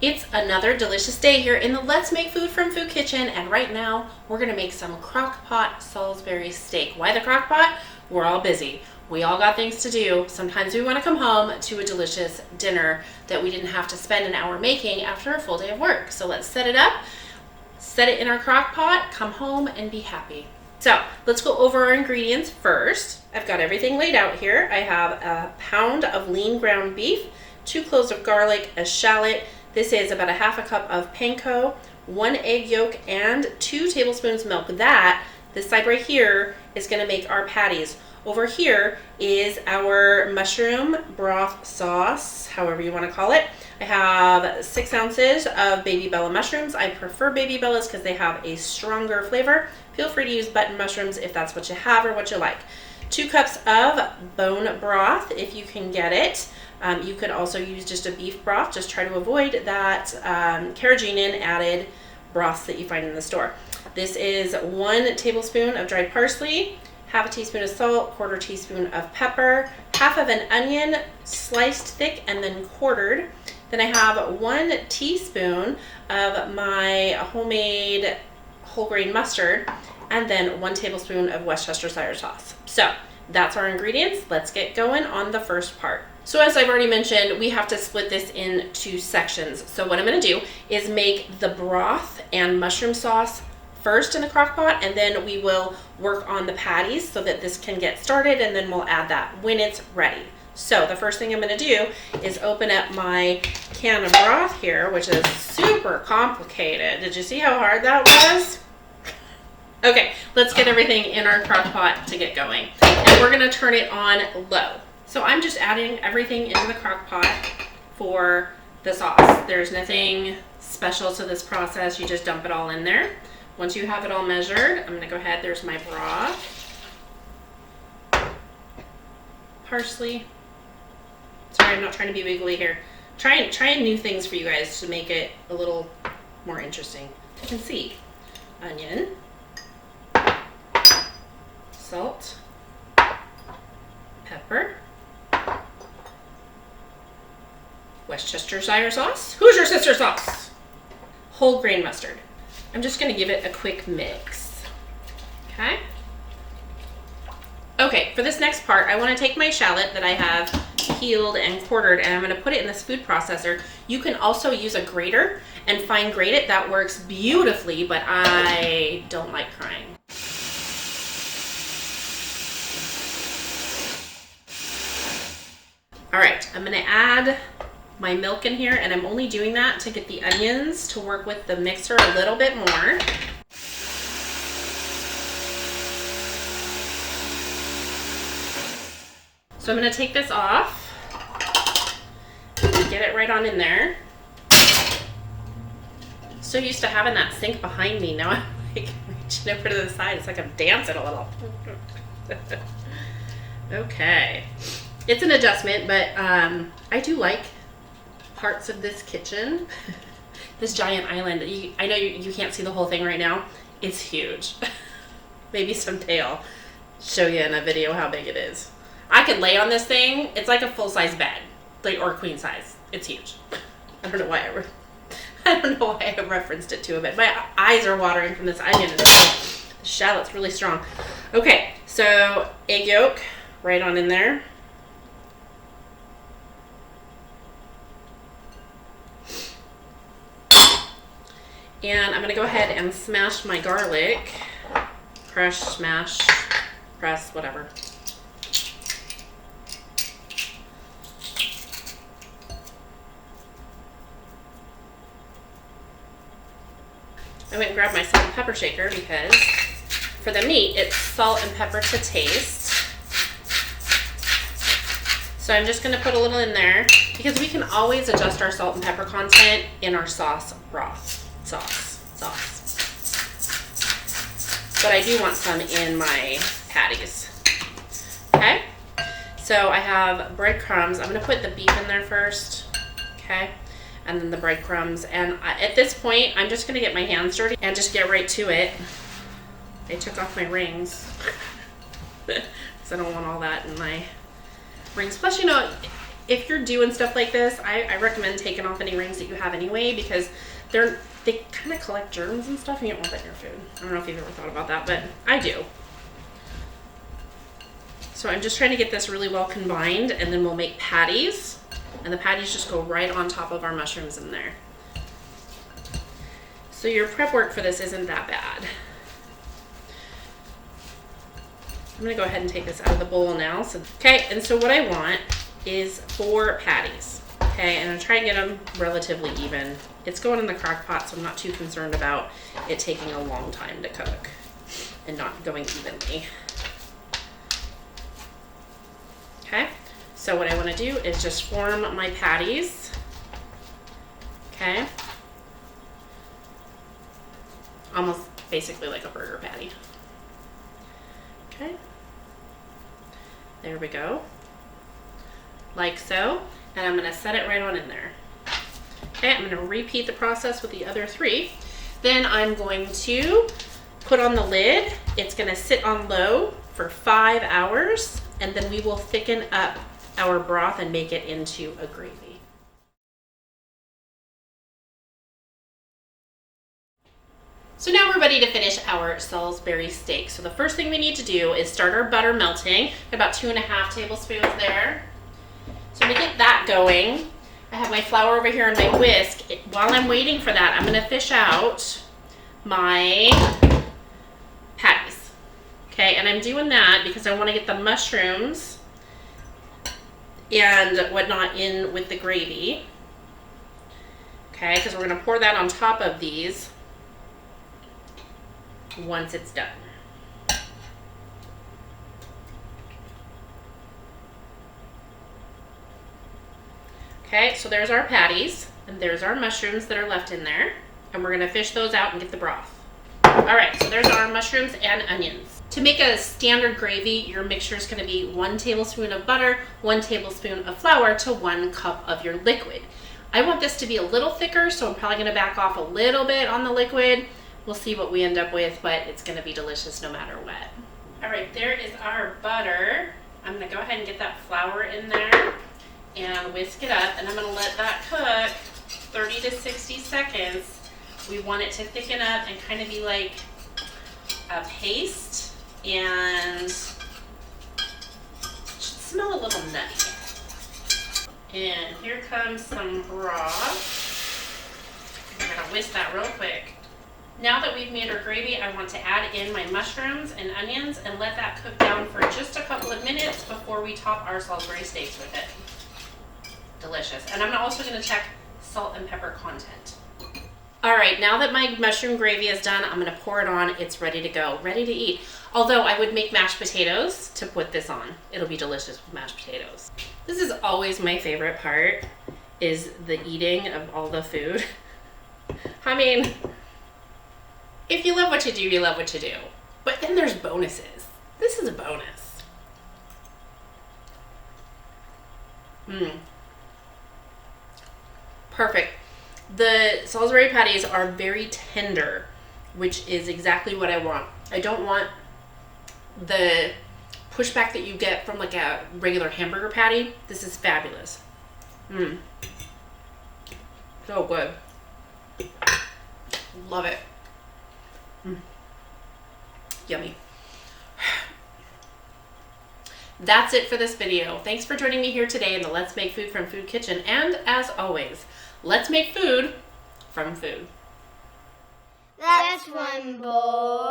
It's another delicious day here in the Let's Make Food from Food Kitchen, and right now we're gonna make some crock pot Salisbury steak. Why the crock pot? We're all busy. We all got things to do. Sometimes we wanna come home to a delicious dinner that we didn't have to spend an hour making after a full day of work. So let's set it up, set it in our crock pot, come home and be happy. So let's go over our ingredients first. I've got everything laid out here. I have a pound of lean ground beef, 2 cloves of garlic, a shallot. This is about a half a cup of panko, 1 egg yolk, and 2 tablespoons milk. This side right here is gonna make our patties. Over here is our mushroom broth sauce, however you wanna call it. I have 6 ounces of baby bella mushrooms. I prefer baby bellas because they have a stronger flavor. Feel free to use button mushrooms if that's what you have or what you like. 2 cups of bone broth if you can get it. You could also use just a beef broth. Just try to avoid that carrageenan added broths that you find in the store. This is 1 tablespoon of dried parsley, half a teaspoon of salt, 1/4 teaspoon of pepper, half of an onion sliced thick and then quartered. Then I have 1 teaspoon of my homemade whole grain mustard, and then 1 tablespoon of Worcestershire sauce. So that's our ingredients. Let's get going on the first part. So as I've already mentioned, we have to split this into sections. So what I'm gonna do is make the broth and mushroom sauce first in the crock pot, and then we will work on the patties so that this can get started, and then we'll add that when it's ready. So the first thing I'm gonna do is open up my can of broth here, which is super complicated. Did you see how hard that was? Okay, let's get everything in our crock pot to get going. And we're gonna turn it on low. So I'm just adding everything into the crock pot for the sauce. There's nothing special to this process. You just dump it all in there. Once you have it all measured, I'm gonna go ahead, there's my broth. Parsley. Sorry, I'm not trying to be wiggly here. Trying new things for you guys to make it a little more interesting. You can see onion, salt, pepper, Worcestershire sauce. Who's your sister sauce? Whole grain mustard. I'm just gonna give it a quick mix. Okay. Okay, for this next part, I wanna take my shallot that I have peeled and quartered, and I'm gonna put it in this food processor. You can also use a grater and fine grate it. That works beautifully, but I don't like crying. All right, I'm gonna add my milk in here, and I'm only doing that to get the onions to work with the mixer a little bit more. So I'm gonna take this off and get it right on in there. So used to having that sink behind me. Now I'm like reaching over to the side. It's like I'm dancing a little. Okay. It's an adjustment, but I do like parts of this kitchen. This giant island. I know you can't see the whole thing right now. It's huge. Maybe someday I'll show you in a video how big it is. I could lay on this thing. It's like a full-size bed, like, or queen size. It's huge. I don't know why I referenced it to a bit. My eyes are watering from this onion. The shallot's really strong. Okay, so egg yolk right on in there. And I'm gonna go ahead and smash my garlic. Crush, smash, press, whatever. I went and grabbed my salt and pepper shaker because for the meat, it's salt and pepper to taste. So I'm just gonna put a little in there because we can always adjust our salt and pepper content in our sauce broth. Sauce. But I do want some in my patties. Okay, so I have breadcrumbs. I'm gonna put the beef in there first, okay, and then the breadcrumbs. And at this point, I'm just gonna get my hands dirty and just get right to it. I took off my rings because I don't want all that in my rings. Plus, you know, if you're doing stuff like this, I recommend taking off any rings that you have anyway, because they kind of collect germs and stuff, and you don't want that in your food. I don't know if you've ever thought about that, but I do. So I'm just trying to get this really well combined, and then we'll make patties, and the patties just go right on top of our mushrooms in there. So your prep work for this isn't that bad. I'm gonna go ahead and take this out of the bowl now. Okay, and so what I want is 4 patties. Okay, and I'm trying to get them relatively even. It's going in the crock pot, so I'm not too concerned about it taking a long time to cook and not going evenly. Okay, so what I want to do is just form my patties. Okay, almost basically like a burger patty. Okay, there we go, like so, and I'm going to set it right on in there. Okay, I'm going to repeat the process with the other 3. Then I'm going to put on the lid. It's going to sit on low for 5 hours, and then we will thicken up our broth and make it into a gravy. So now we're ready to finish our Salisbury steak. So the first thing we need to do is start our butter melting. About 2.5 tablespoons there. So to get that going, I have my flour over here and my whisk. While I'm waiting for that, I'm gonna fish out my patties. Okay, and I'm doing that because I wanna get the mushrooms and whatnot in with the gravy. Okay, because we're gonna pour that on top of these once it's done. Okay, so there's our patties, and there's our mushrooms that are left in there, and we're gonna fish those out and get the broth. All right, so there's our mushrooms and onions. To make a standard gravy, your mixture is gonna be 1 tablespoon of butter, 1 tablespoon of flour to 1 cup of your liquid. I want this to be a little thicker, so I'm probably gonna back off a little bit on the liquid. We'll see what we end up with, but it's gonna be delicious no matter what. All right, there is our butter. I'm gonna go ahead and get that flour in there and whisk it up, and I'm gonna let that cook 30 to 60 seconds. We want it to thicken up and kind of be like a paste, and it should smell a little nutty. And here comes some broth. I'm gonna whisk that real quick. Now that we've made our gravy, I want to add in my mushrooms and onions and let that cook down for just a couple of minutes before we top our Salisbury steaks with it. Delicious. And I'm also going to check salt and pepper content. All right, now that my mushroom gravy is done, I'm going to pour it on. It's ready to go, ready to eat. Although I would make mashed potatoes to put this on. It'll be delicious with mashed potatoes. This is always my favorite part, is the eating of all the food. I mean, if you love what you do, you love what you do. But then there's bonuses. This is a bonus. Perfect. The Salisbury patties are very tender, which is exactly what I want. I don't want the pushback that you get from like a regular hamburger patty. This is fabulous. So good. Love it. Yummy. That's it for this video. Thanks for joining me here today in the Let's Make Food from Food Kitchen. And as always, let's make food from food. That's one bowl.